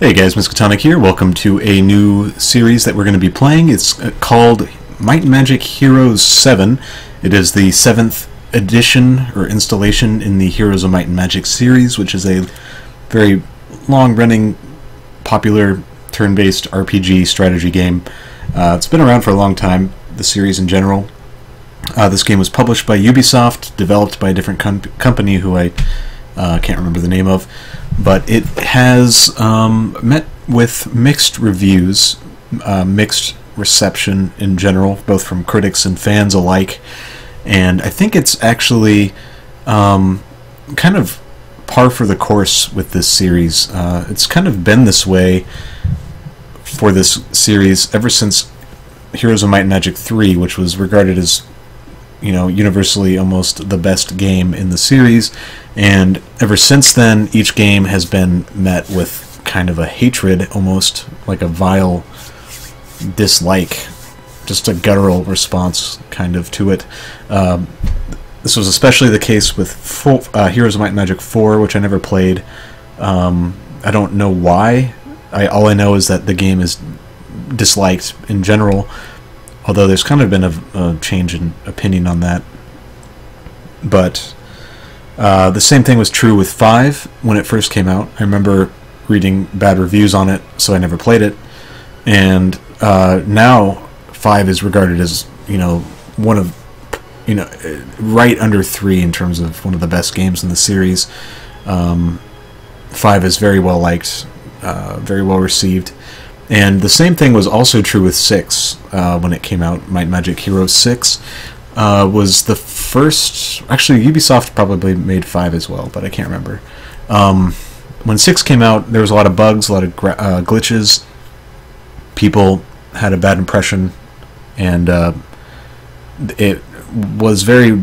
Hey guys, Miskatonic here. Welcome to a new series that we're going to be playing. It's called Might and Magic Heroes 7. It is the 7th edition or installation in the Heroes of Might and Magic series, which is a very long-running, popular turn-based RPG strategy game. It's been around for a long time, the series in general. This game was published by Ubisoft, developed by a different company who I can't remember the name of, but it has met with mixed reviews, mixed reception in general, both from critics and fans alike, and I think it's actually kind of par for the course with this series. It's kind of been this way for this series ever since Heroes of Might and Magic 3, which was regarded as, you know, universally almost the best game in the series, and ever since then each game has been met with kind of a hatred, almost like a vile dislike, just a guttural response kind of to it. This was especially the case with Heroes of Might and Magic 4, which I never played. I don't know why. All I know is that the game is disliked in general, although there's kind of been a change in opinion on that. But the same thing was true with 5 when it first came out. I remember reading bad reviews on it, so I never played it. And now 5 is regarded as, you know, one of, you know, right under 3 in terms of one of the best games in the series. 5 is very well liked, very well received. And the same thing was also true with 6 when it came out. Might and Magic Heroes 6 was the first... Actually, Ubisoft probably made 5 as well, but I can't remember. When 6 came out, there was a lot of bugs, a lot of glitches. People had a bad impression, and it was very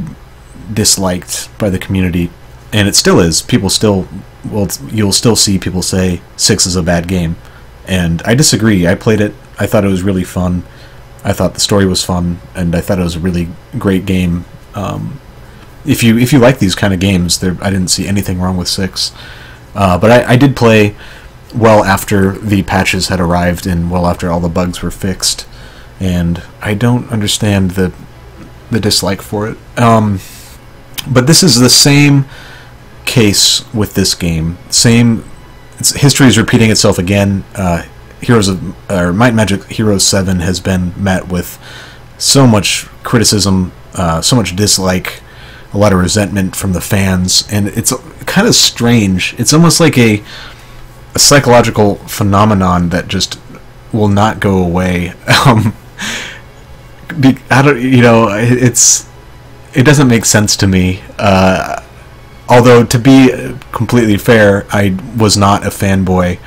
disliked by the community. And it still is. People still... Well, you'll still see people say 6 is a bad game. And I disagree. I played it. I thought it was really fun. I thought the story was fun, and I thought it was a really great game. If you like these kind of games, I didn't see anything wrong with 6. But I did play well after the patches had arrived and well after all the bugs were fixed, and I don't understand the dislike for it. But this is the same case with this game. History is repeating itself again. Might and Magic Heroes 7 has been met with so much criticism, so much dislike, a lot of resentment from the fans, and it's kind of strange. It's almost like a psychological phenomenon that just will not go away. It doesn't make sense to me. Although, to be completely fair, I was not a fanboy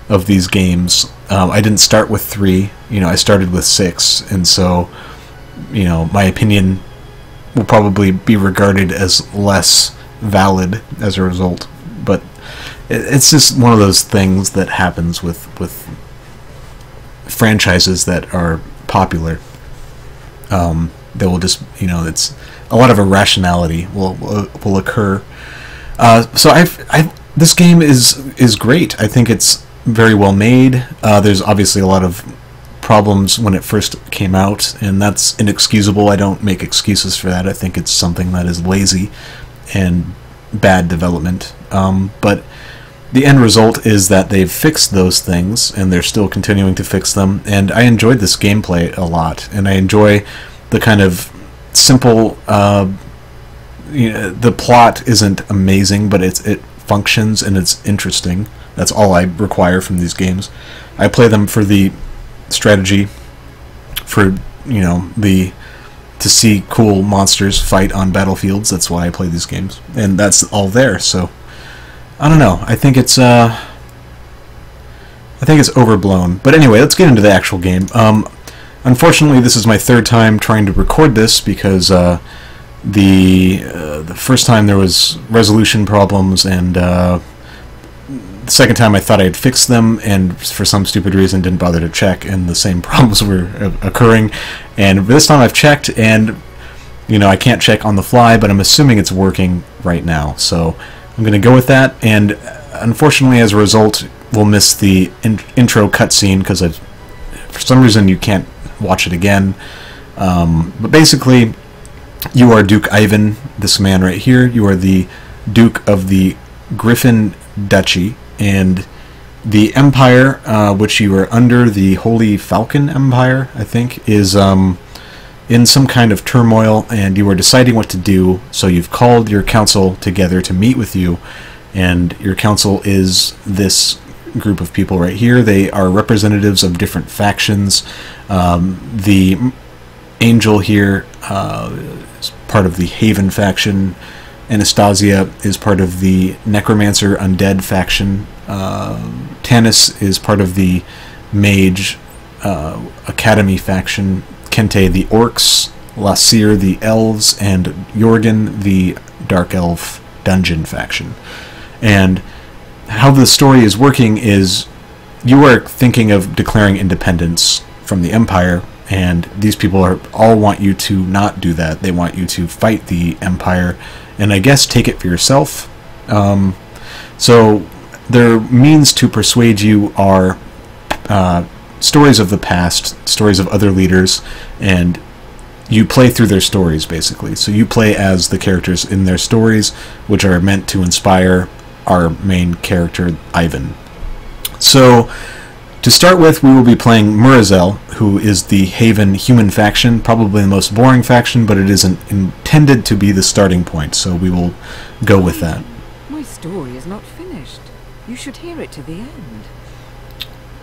of these games. I didn't start with 3. You know, I started with 6, and so, you know, my opinion will probably be regarded as less valid as a result. But it's just one of those things that happens with franchises that are popular. They will just, you know, it's a lot of irrationality will occur. So this game is great. I think it's very well made. There's obviously a lot of problems when it first came out, and that's inexcusable. I don't make excuses for that. I think it's something that is lazy and bad development. But the end result is that they've fixed those things, and they're still continuing to fix them, and I enjoyed this gameplay a lot, and I enjoy the kind of simple... You know, the plot isn't amazing, but it functions and it's interesting. That's all I require from these games. I play them for the strategy, for, you know, to see cool monsters fight on battlefields. That's why I play these games, and that's all there. So I don't know. I think it's overblown. But anyway, let's get into the actual game. Unfortunately, this is my 3rd time trying to record this because the first time there was resolution problems, and the second time I thought I had fixed them, and for some stupid reason didn't bother to check, and the same problems were occurring. And this time I've checked, and, you know, I can't check on the fly, but I'm assuming it's working right now, so I'm going to go with that. And unfortunately, as a result, will miss the intro cutscene because for some reason you can't watch it again. But basically, you are Duke Ivan, this man right here. You are the Duke of the Griffin Duchy, and the Empire, which you are under, the Holy Falcon Empire, I think, is in some kind of turmoil, and you are deciding what to do. So you've called your council together to meet with you, and your council is this group of people right here. They are representatives of different factions. The Angel here is part of the Haven faction. Anastasia is part of the Necromancer Undead faction. Tanis is part of the Mage Academy faction. Kente the Orcs, Lasir the Elves, and Jorgen the Dark Elf Dungeon faction. And how the story is working is you are thinking of declaring independence from the Empire, and these people all want you to not do that. They want you to fight the Empire and I guess take it for yourself. So their means to persuade you are stories of the past, stories of other leaders, and you play through their stories, basically. So you play as the characters in their stories, which are meant to inspire our main character, Ivan. So, to start with, we will be playing Murazel, who is the Haven human faction, probably the most boring faction, but it isn't intended to be the starting point, so we will go with that. My story is not finished. You should hear it to the end.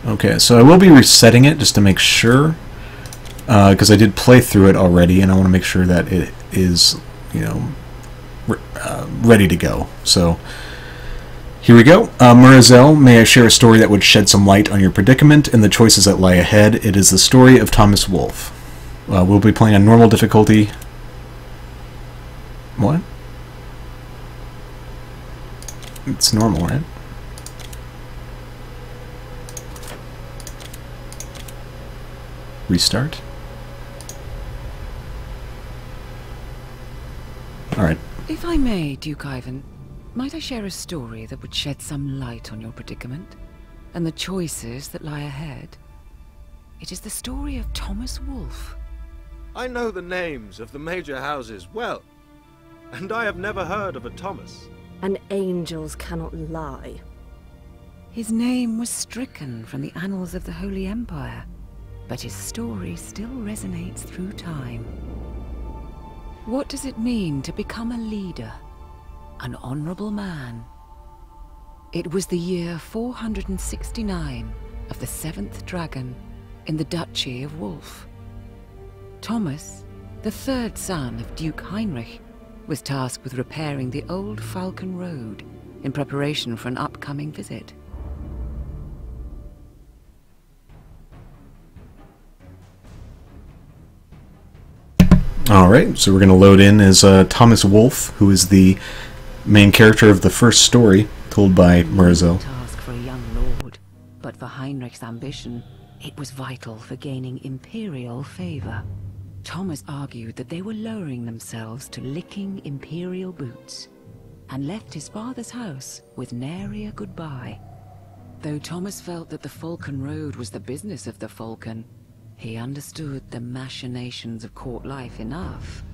Okay, so I will be resetting it just to make sure, because I did play through it already, and I want to make sure that it is, you know, ready to go. So, here we go. Murazel, may I share a story that would shed some light on your predicament and the choices that lie ahead? It is the story of Thomas Wolfe. We'll be playing on normal difficulty. What? It's normal, right? Restart. Alright. If I may, Duke Ivan, might I share a story that would shed some light on your predicament and the choices that lie ahead? It is the story of Thomas Wolfe. I know the names of the major houses well, and I have never heard of a Thomas. And angels cannot lie. His name was stricken from the annals of the Holy Empire, but his story still resonates through time. What does it mean to become a leader? An honorable man? It was the year 469 of the 7th Dragon in the Duchy of Wolfe. Thomas, the third son of Duke Heinrich, was tasked with repairing the old Falcon Road in preparation for an upcoming visit. Alright, so we're going to load in as Thomas Wolfe, who is the main character of the first story told by Murazel. Task for a young lord, but for Heinrich's ambition, it was vital for gaining imperial favor. Thomas argued that they were lowering themselves to licking imperial boots, and left his father's house with nary a goodbye. Though Thomas felt that the Falcon Road was the business of the Falcon, he understood the machinations of court life enough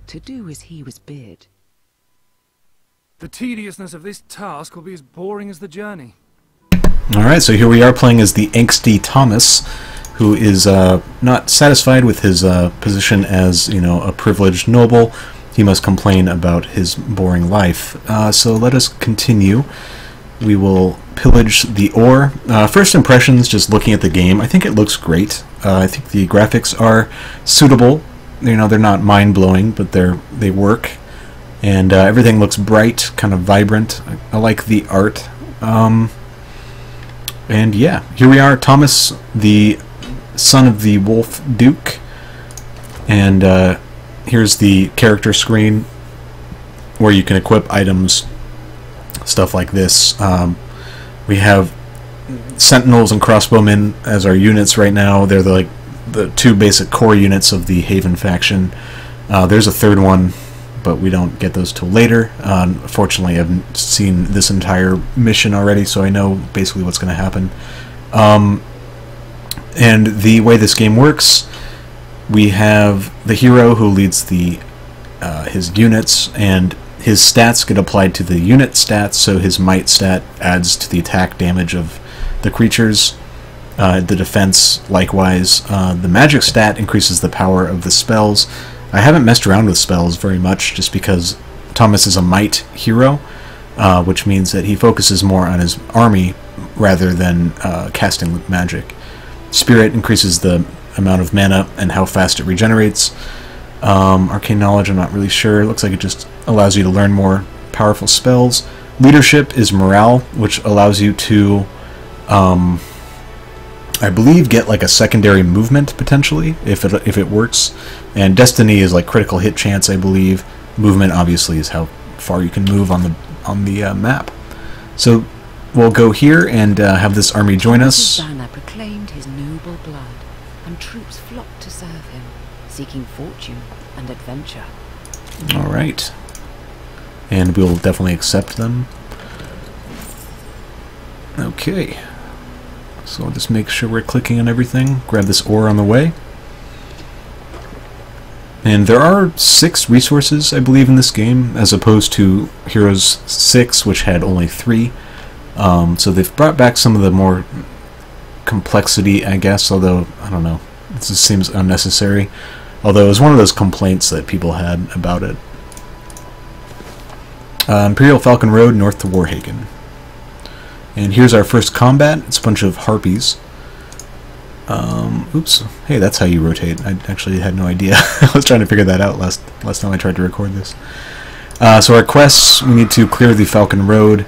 to do as he was bid. The tediousness of this task will be as boring as the journey. Alright, so here we are playing as the angsty Thomas, who is not satisfied with his position as, you know, a privileged noble. He must complain about his boring life. So let us continue. We will pillage the ore. First impressions, just looking at the game, I think it looks great. I think the graphics are suitable. You know, they're not mind-blowing, but they work. And everything looks bright, kind of vibrant. I like the art. And yeah, here we are, Thomas, the son of the Wolf Duke. And here's the character screen where you can equip items, stuff like this. We have Sentinels and Crossbowmen as our units right now. They're the two basic core units of the Haven faction. There's a third one but we don't get those till later. Fortunately, I've seen this entire mission already, so I know basically what's going to happen. And the way this game works, we have the hero who leads the his units, and his stats get applied to the unit stats, so his might stat adds to the attack damage of the creatures. The defense, likewise. The magic stat increases the power of the spells. I haven't messed around with spells very much, just because Thomas is a might hero, which means that he focuses more on his army rather than casting with magic. Spirit increases the amount of mana and how fast it regenerates. Arcane Knowledge, I'm not really sure. It looks like it just allows you to learn more powerful spells. Leadership is morale, which allows you to, I believe, get like a secondary movement potentially if it works. And Destiny is like critical hit chance, I believe. Movement obviously is how far you can move on the map. So we'll go here and have this army join us. Banner proclaimed his noble blood, and troops flocked to serve him, seeking fortune and adventure. All right, and we'll definitely accept them. Okay, so I'll just make sure we're clicking on everything. Grab this ore on the way. And there are 6 resources, I believe, in this game, as opposed to Heroes 6, which had only 3. So they've brought back some of the more complexity, I guess, although, I don't know, it just seems unnecessary. Although it was one of those complaints that people had about it. Imperial Falcon Road, north to Warhagen. And here's our first combat. It's a bunch of harpies. Oops. Hey, that's how you rotate. I actually had no idea. I was trying to figure that out last time I tried to record this. So our quests, we need to clear the Falcon Road,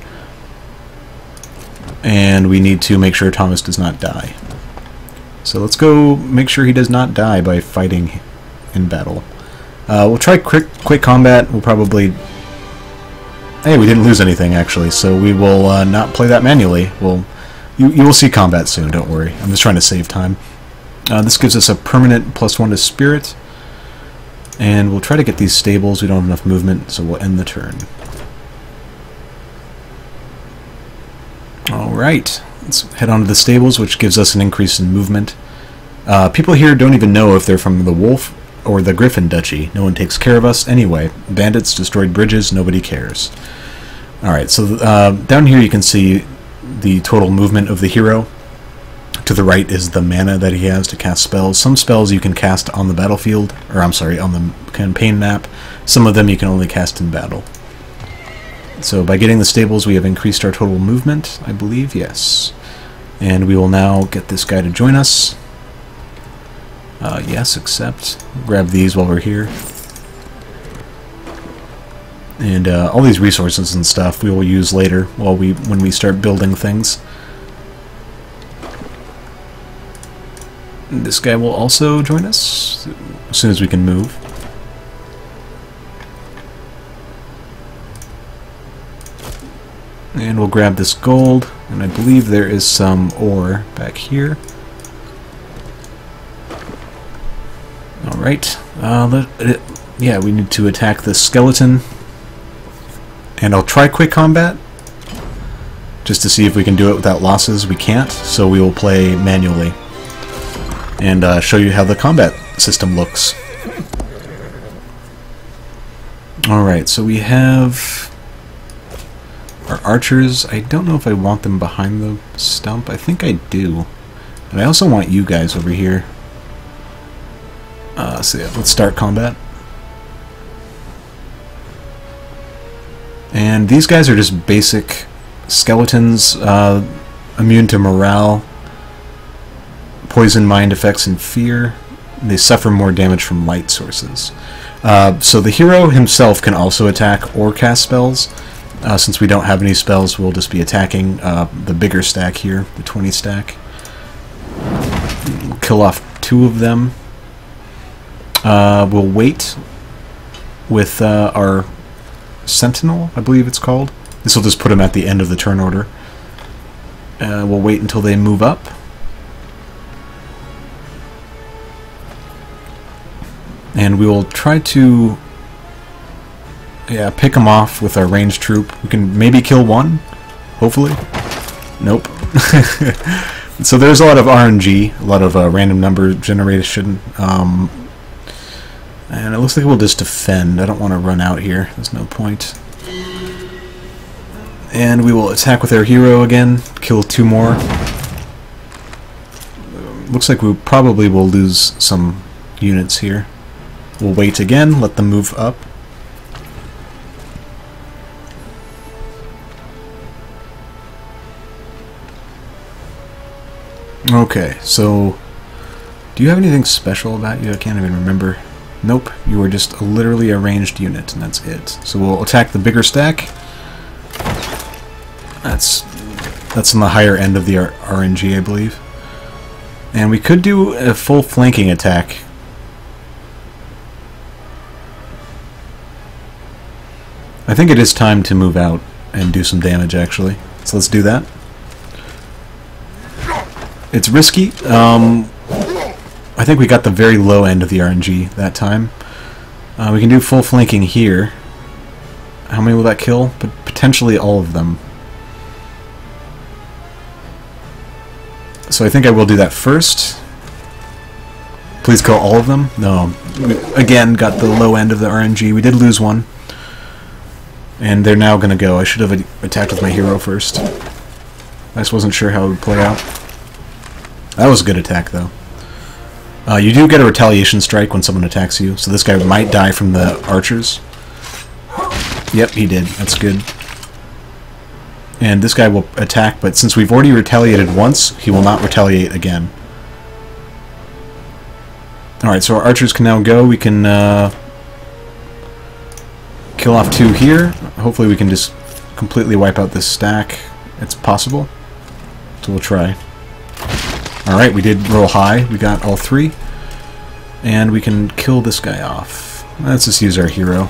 and we need to make sure Thomas does not die. So let's go make sure he does not die by fighting in battle. We'll try quick combat. We'll probably... Hey, we didn't lose anything, actually, so we will not play that manually. You will see combat soon, don't worry. I'm just trying to save time. This gives us a permanent +1 to spirit. And we'll try to get these stables. We don't have enough movement, so we'll end the turn. Alright, let's head on to the stables, which gives us an increase in movement. People here don't even know if they're from the Wolf or the Griffin Duchy. No one takes care of us anyway. Bandits destroyed bridges, nobody cares. Alright, so down here you can see the total movement of the hero. To the right is the mana that he has to cast spells. Some spells you can cast on the battlefield, or I'm sorry, on the campaign map. Some of them you can only cast in battle. So by getting the stables we have increased our total movement, I believe, yes. And we will now get this guy to join us. Yes, accept. Grab these while we're here. And all these resources and stuff we will use later when we start building things. And this guy will also join us as soon as we can move. And we'll grab this gold, and I believe there is some ore back here. Alright, yeah, we need to attack the skeleton. And I'll try quick combat, just to see if we can do it without losses. We can't, so we will play manually. And show you how the combat system looks. Alright, so we have our archers. I don't know if I want them behind the stump. I think I do. But I also want you guys over here. So yeah, let's start combat. And these guys are just basic skeletons, immune to morale, poison, mind effects, and fear. They suffer more damage from light sources. So the hero himself can also attack or cast spells. Since we don't have any spells, we'll just be attacking the bigger stack here, the 20 stack. We'll kill off 2 of them. We'll wait with our Sentinel, I believe it's called. This will just put them at the end of the turn order. We'll wait until they move up. And we will try to yeah, pick them off with our ranged troop. We can maybe kill one, hopefully. Nope. So there's a lot of RNG, a lot of random number generation, and it looks like we'll just defend. I don't want to run out here. There's no point. And we will attack with our hero again, kill 2 more. Looks like we probably will lose some units here. We'll wait again, let them move up. Okay, so do you have anything special about you? I can't even remember. Nope, you are just literally a ranged unit, and that's it. So we'll attack the bigger stack. That's on the higher end of the RNG, I believe. And we could do a full flanking attack. I think it is time to move out and do some damage, actually. So let's do that. It's risky. I think we got the very low end of the RNG that time. We can do full flanking here. How many will that kill? But potentially all of them. So I think I will do that first. Please kill all of them. No. We, again, got the low end of the RNG. We did lose one. And they're now going to go. I should have attacked with my hero first. I just wasn't sure how it would play out. That was a good attack, though. You do get a retaliation strike when someone attacks you, so this guy might die from the archers. Yep, he did. That's good. And this guy will attack, but since we've already retaliated once, he will not retaliate again. Alright, so our archers can now go. We can kill off 2 here. Hopefully we can just completely wipe out this stack. It's possible. So we'll try. Alright, we did roll high. We got all 3. And we can kill this guy off. Let's just use our hero.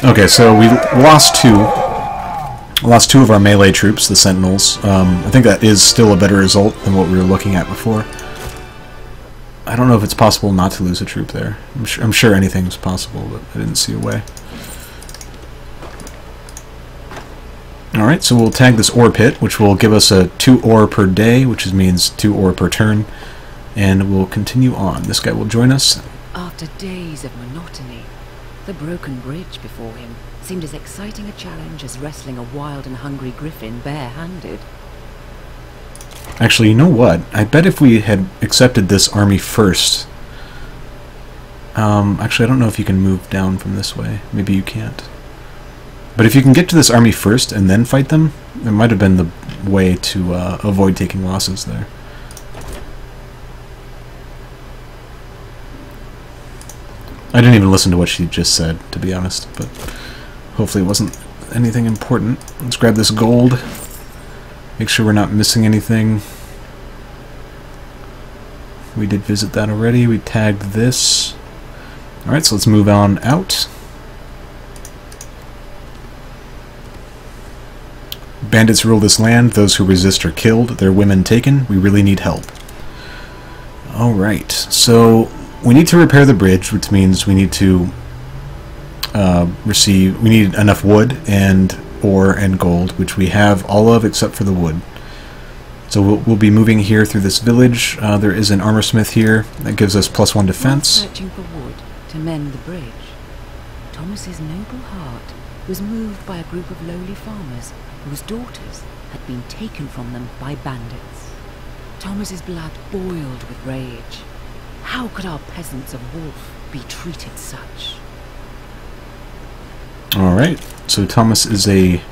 Okay, so we lost 2. Lost 2 of our melee troops, the Sentinels. I think that is still a better result than what we were looking at before. I don't know if it's possible not to lose a troop there. I'm sure anything's possible, but I didn't see a way. Alright, so we'll tag this ore pit, which will give us a 2 ore per day, which means 2 ore per turn. And we'll continue on. This guy will join us. After days of monotony, the broken bridge before him seemed as exciting a challenge as wrestling a wild and hungry griffin bare-handed. Actually, you know what? I bet if we had accepted this army first... actually, I don't know if you can move down from this way. Maybe you can't. But if you can get to this army first and then fight them, it might have been the way to avoid taking losses there. I didn't even listen to what she just said, to be honest, but hopefully it wasn't anything important. Let's grab this gold. Make sure we're not missing anything. We did visit that already. We tagged this. Alright, so let's move on out. Bandits rule this land. Those who resist are killed. Their women taken. We really need help. Alright, so we need to repair the bridge, which means we need to we need enough wood and ore and gold, which we have all of except for the wood. So we'll be moving here through this village. There is an armor smith here that gives us +1 defense. While searching for wood to mend the bridge, Thomas's noble heart was moved by a group of lowly farmers whose daughters had been taken from them by bandits. Thomas's blood boiled with rage. How could our peasants of Wolf be treated such? Alright, so Thomas is a...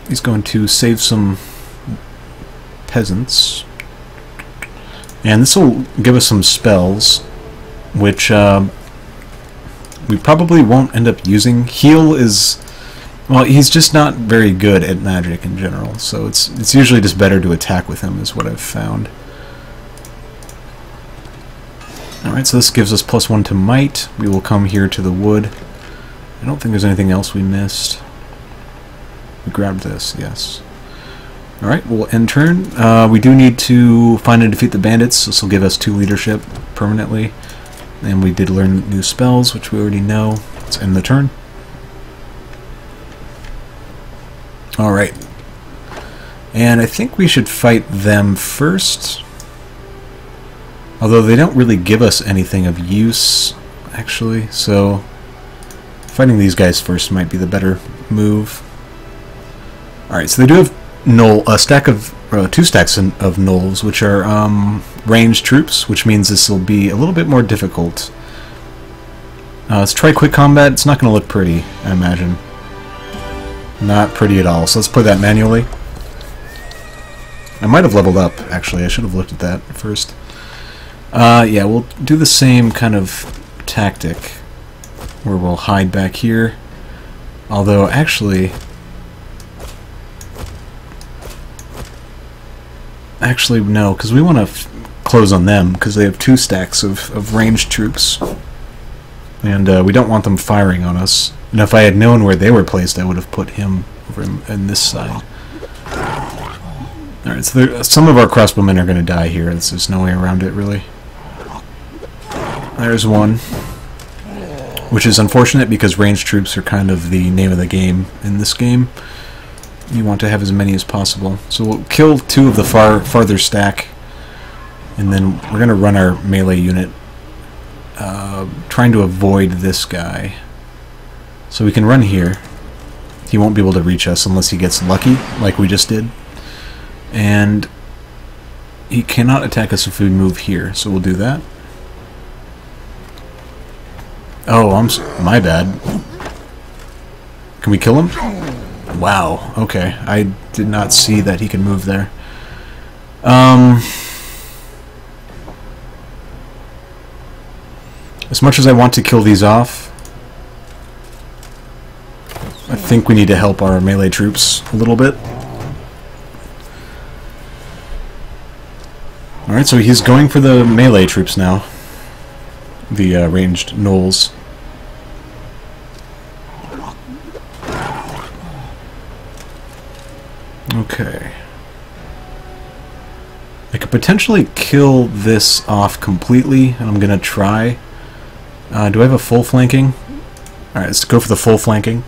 he's going to save some peasants. And this will give us some spells, which we probably won't end up using. Heal is... well, he's just not very good at magic in general, so it's usually just better to attack with him, is what I've found. Alright, so this gives us +1 to might. We will come here to the wood. I don't think there's anything else we missed. We grabbed this, yes. Alright, we'll end turn. We do need to find and defeat the bandits. This will give us 2 leadership permanently. And we did learn new spells, which we already know. Let's end the turn. Alright. And I think we should fight them first. Although they don't really give us anything of use, actually. So fighting these guys first might be the better move. Alright, so they do have a stack of 2 stacks of gnolls, which are ranged troops, which means this will be a little bit more difficult. Let's try quick combat. It's not going to look pretty, I imagine. Not pretty at all. So let's play that manually. I might have leveled up, actually. I should have looked at that first. Yeah, we'll do the same kind of tactic, where we'll hide back here. Although, actually, no, because we want to close on them, because they have 2 stacks of ranged troops. And we don't want them firing on us. And if I had known where they were placed, I would have put him over in this side. Alright, so some of our crossbowmen are going to die here. There's no way around it, really. There's one. Which is unfortunate, because ranged troops are kind of the name of the game in this game. You want to have as many as possible. So we'll kill 2 of the farther stack, and then we're going to run our melee unit, trying to avoid this guy. So we can run here. He won't be able to reach us unless he gets lucky, like we just did. And he cannot attack us if we move here, so we'll do that. Oh, my bad. Can we kill him? Wow, okay. I did not see that he could move there. As much as I want to kill these off, I think we need to help our melee troops a little bit. Alright, so he's going for the melee troops now. The ranged gnolls. Okay. I could potentially kill this off completely, and I'm gonna try. Do I have a full flanking? Alright, let's go for the full flanking.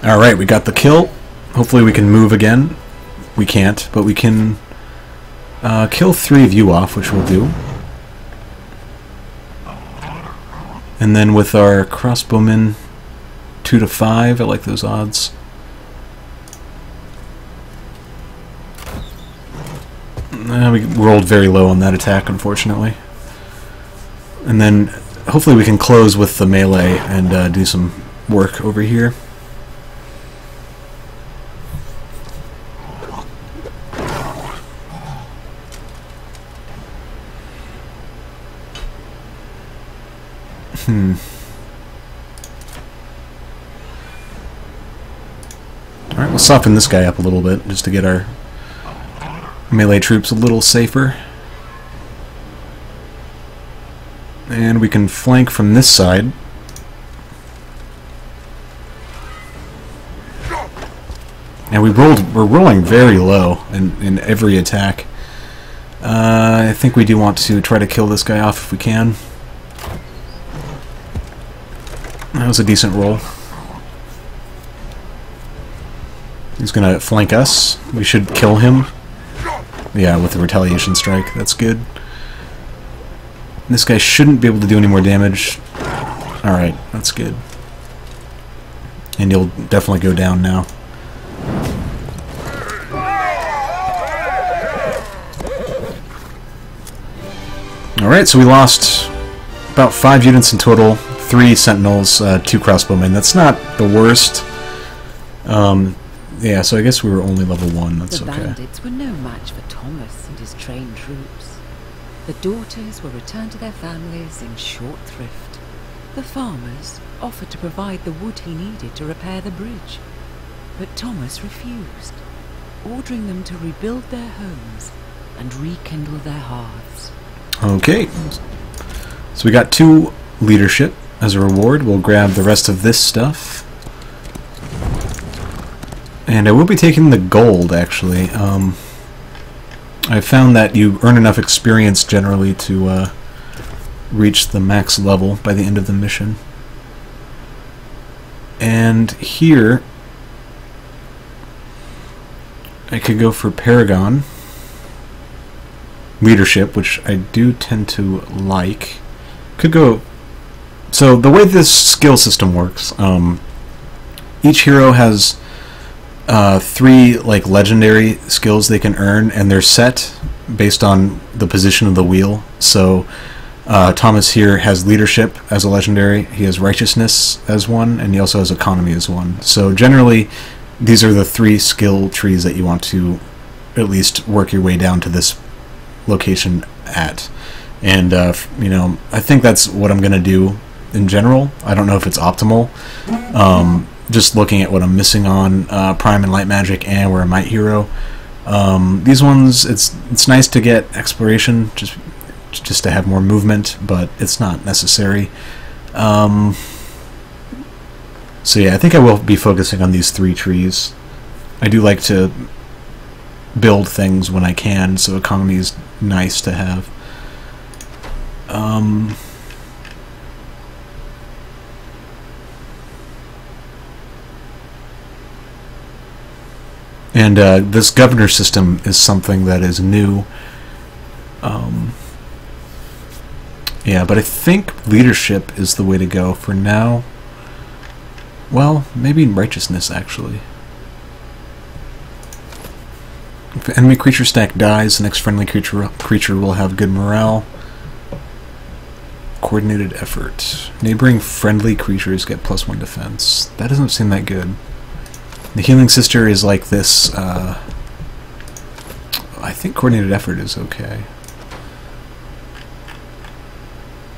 Alright, we got the kill. Hopefully we can move again. We can't, but we can kill 3 of you off, which we'll do. And then with our crossbowmen, 2 to 5, I like those odds. We rolled very low on that attack, unfortunately. And then hopefully we can close with the melee and do some work over here. Alright, we'll soften this guy up a little bit just to get our melee troops a little safer. And we can flank from this side. And we're rolling very low in every attack. I think we do want to try to kill this guy off if we can. That was a decent roll. He's gonna flank us. We should kill him. Yeah, with the retaliation strike. That's good. This guy shouldn't be able to do any more damage. Alright, that's good. And you'll definitely go down now. Alright, so we lost about 5 units in total. 3 sentinels, 2 crossbowmen. That's not the worst. Yeah, so I guess we were only level 1. That's okay. The bandits were no match for Thomas and his trained troops. The daughters were returned to their families in short thrift. The farmers offered to provide the wood he needed to repair the bridge. But Thomas refused, ordering them to rebuild their homes and rekindle their hearths. Okay. So we got 2 leadership as a reward. We'll grab the rest of this stuff. And I will be taking the gold, actually. I found that you earn enough experience generally to reach the max level by the end of the mission. And here I could go for Paragon Leadership, which I do tend to like. Could go. So the way this skill system works, each hero has 3 like legendary skills they can earn, and they're set based on the position of the wheel. So Thomas here has Leadership as a legendary, he has Righteousness as one, and he also has Economy as one. So generally these are the 3 skill trees that you want to at least work your way down to this location at. And you know, I think that's what I'm gonna do in general. I don't know if it's optimal. Just looking at what I'm missing on Prime and Light Magic and where I might hero. These ones, it's nice to get exploration just to have more movement, but it's not necessary. So yeah, I think I will be focusing on these 3 trees. I do like to build things when I can, so economy is nice to have. And this governor system is something that is new. Yeah, but I think Leadership is the way to go for now. Well, maybe Righteousness, actually. If the enemy creature stack dies, the next friendly creature will have good morale. Coordinated effort. Neighboring friendly creatures get +1 defense. That doesn't seem that good. The Healing Sister is like this. I think coordinated effort is okay.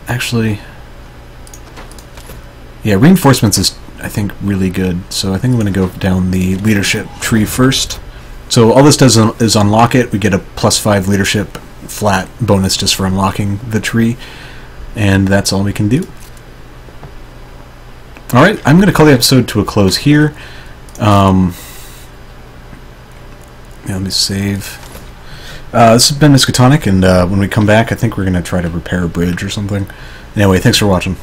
Actually, yeah, reinforcements is, I think, really good. So I think I'm going to go down the Leadership tree first. So all this does is unlock it. We get a +5 Leadership flat bonus just for unlocking the tree. And that's all we can do. Alright, I'm going to call the episode to a close here. Yeah, let me save. This has been Miskatonic, and when we come back, I think we're going to try to repair a bridge or something. Anyway, thanks for watching.